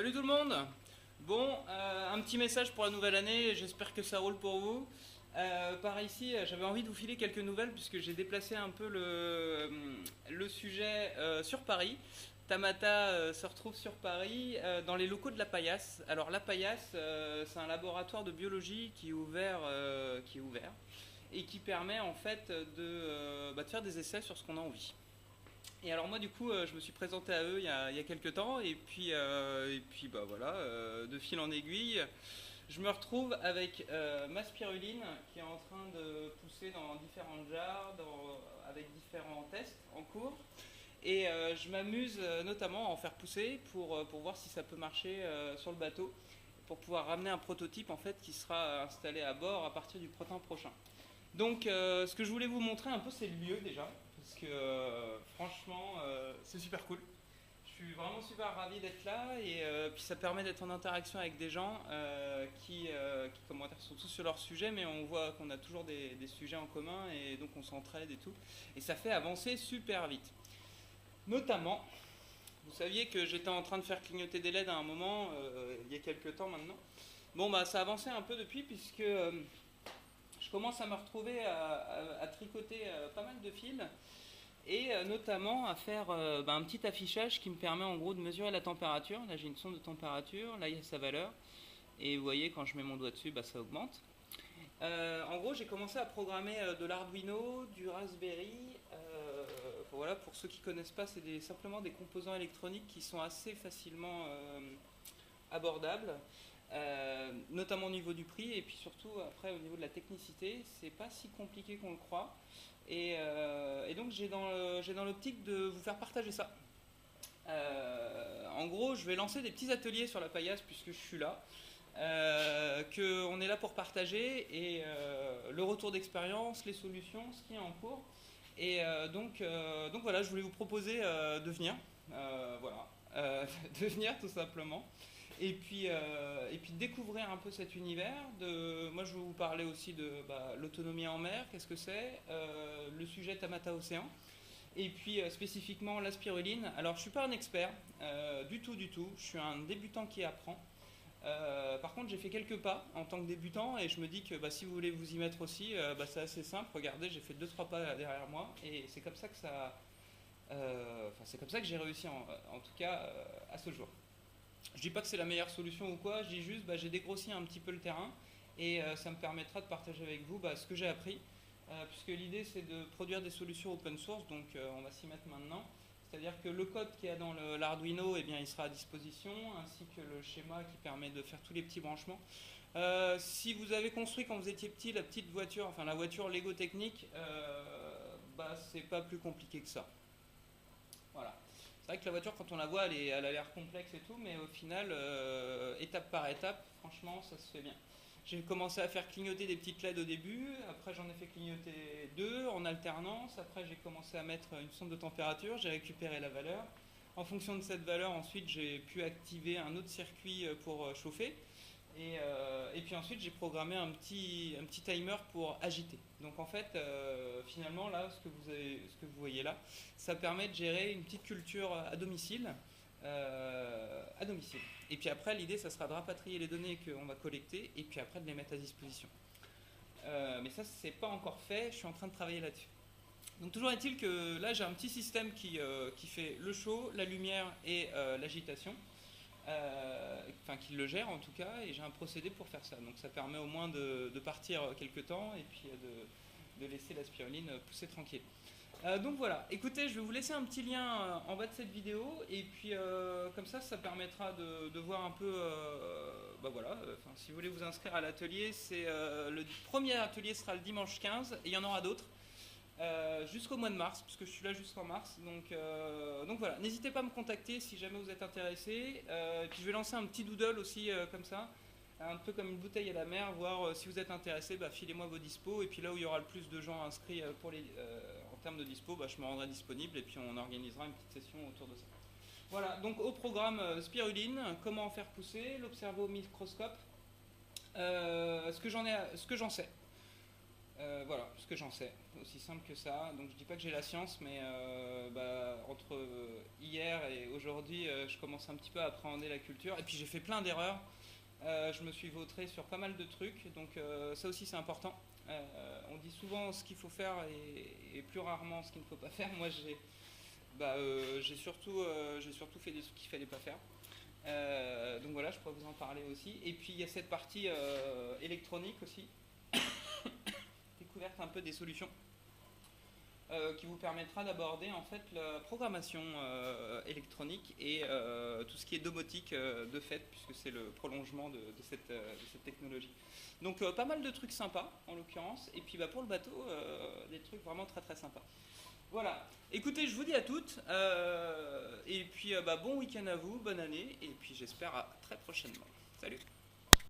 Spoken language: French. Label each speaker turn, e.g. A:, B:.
A: Salut tout le monde. Bon, un petit message pour la nouvelle année, j'espère que ça roule pour vous. Par ici, j'avais envie de vous filer quelques nouvelles puisque j'ai déplacé un peu le sujet sur Paris. Tamata se retrouve sur Paris dans les locaux de la Paillasse. Alors la Paillasse, c'est un laboratoire de biologie qui est ouvert et qui permet en fait de faire des essais sur ce qu'on a envie. Et alors moi du coup je me suis présenté à eux il y a quelques temps et puis bah voilà, de fil en aiguille je me retrouve avec ma spiruline qui est en train de pousser dans différentes jarres avec différents tests en cours et je m'amuse notamment à en faire pousser pour voir si ça peut marcher sur le bateau pour pouvoir ramener un prototype en fait qui sera installé à bord à partir du printemps prochain. Donc, ce que je voulais vous montrer un peu, c'est le lieu déjà, parce que franchement, c'est super cool. Je suis vraiment super ravi d'être là et puis ça permet d'être en interaction avec des gens qui comment dire, sont tous sur leur sujet, mais on voit qu'on a toujours des sujets en commun et donc on s'entraide et tout. Et ça fait avancer super vite. Notamment, vous saviez que j'étais en train de faire clignoter des LED à un moment, il y a quelques temps maintenant. Bon, bah ça a avancé un peu depuis puisque je commence à me retrouver à tricoter pas mal de fils et notamment à faire un petit affichage qui me permet en gros de mesurer la température. Là j'ai une sonde de température, là il y a sa valeur et vous voyez quand je mets mon doigt dessus ça augmente. En gros j'ai commencé à programmer de l'Arduino, du Raspberry. Voilà, pour ceux qui ne connaissent pas, c'est simplement des composants électroniques qui sont assez facilement abordables. Notamment au niveau du prix et puis surtout après au niveau de la technicité, c'est pas si compliqué qu'on le croit. Et donc j'ai dans l'optique de vous faire partager ça. En gros, je vais lancer des petits ateliers sur la paillasse puisque je suis là. Qu'on est là pour partager et le retour d'expérience, les solutions, ce qui est en cours. Et donc voilà, je voulais vous proposer de venir, voilà, de venir tout simplement. Et puis découvrir un peu cet univers. Moi, je vais vous parler aussi de l'autonomie en mer, qu'est-ce que c'est, le sujet Tamata Océan, et puis spécifiquement la spiruline. Alors, je ne suis pas un expert, du tout, du tout. Je suis un débutant qui apprend. Par contre, j'ai fait quelques pas en tant que débutant et je me dis que si vous voulez vous y mettre aussi, c'est assez simple. Regardez, j'ai fait 2-3 pas derrière moi et c'est comme ça que c'est comme ça que j'ai réussi en tout cas à ce jour. Je dis pas que c'est la meilleure solution ou quoi, je dis juste j'ai dégrossi un petit peu le terrain et ça me permettra de partager avec vous ce que j'ai appris, puisque l'idée c'est de produire des solutions open source, donc on va s'y mettre maintenant. C'est-à-dire que le code qu'il y a dans l'Arduino, eh bien, il sera à disposition, ainsi que le schéma qui permet de faire tous les petits branchements. Si vous avez construit quand vous étiez petit la petite voiture, enfin la voiture Lego technique, c'est pas plus compliqué que ça. Voilà. C'est vrai que la voiture, quand on la voit, elle a l'air complexe et tout, mais au final, étape par étape, franchement, ça se fait bien. J'ai commencé à faire clignoter des petites LED au début, après j'en ai fait clignoter deux en alternance, après j'ai commencé à mettre une sonde de température, j'ai récupéré la valeur. En fonction de cette valeur, ensuite j'ai pu activer un autre circuit pour chauffer. Et puis ensuite j'ai programmé un petit timer pour agiter. Donc en fait, finalement là, ce que vous voyez là, ça permet de gérer une petite culture à domicile. À domicile. Et puis après, l'idée, ça sera de rapatrier les données qu'on va collecter et puis après de les mettre à disposition. Mais ça, c'est pas encore fait, je suis en train de travailler là-dessus. Donc toujours est-il que là, j'ai un petit système qui fait le chaud, la lumière et l'agitation. Qui le gère en tout cas, et j'ai un procédé pour faire ça. Donc ça permet au moins de partir quelques temps et puis de laisser la spiruline pousser tranquille. Donc voilà, écoutez, je vais vous laisser un petit lien en bas de cette vidéo, et puis comme ça permettra de voir un peu, voilà, si vous voulez vous inscrire à l'atelier, le premier atelier sera le dimanche 15, et il y en aura d'autres. Jusqu'au mois de mars, puisque je suis là jusqu'en mars. Donc voilà, n'hésitez pas à me contacter si jamais vous êtes intéressé. Et puis je vais lancer un petit doodle aussi comme ça, un peu comme une bouteille à la mer, voir si vous êtes intéressé, filez-moi vos dispos. Et puis là où il y aura le plus de gens inscrits en termes de dispo, je me rendrai disponible et puis on organisera une petite session autour de ça. Voilà, donc au programme spiruline, comment en faire pousser, l'observer au microscope, ce que j'en sais. Voilà, ce que j'en sais, aussi simple que ça. Donc je dis pas que j'ai la science, mais entre hier et aujourd'hui, je commence un petit peu à appréhender la culture. Et puis j'ai fait plein d'erreurs. Je me suis vautré sur pas mal de trucs, donc ça aussi c'est important. On dit souvent ce qu'il faut faire et plus rarement ce qu'il ne faut pas faire. Moi j'ai surtout fait des trucs qu'il fallait pas faire. Donc voilà, je pourrais vous en parler aussi. Et puis il y a cette partie électronique aussi, découverte un peu des solutions qui vous permettra d'aborder en fait la programmation électronique et tout ce qui est domotique de fait, puisque c'est le prolongement de cette technologie. Donc pas mal de trucs sympas en l'occurrence, et puis pour le bateau, des trucs vraiment très très sympas. Voilà, écoutez, je vous dis à toutes, et puis bon week-end à vous, bonne année, et puis j'espère à très prochainement. Salut!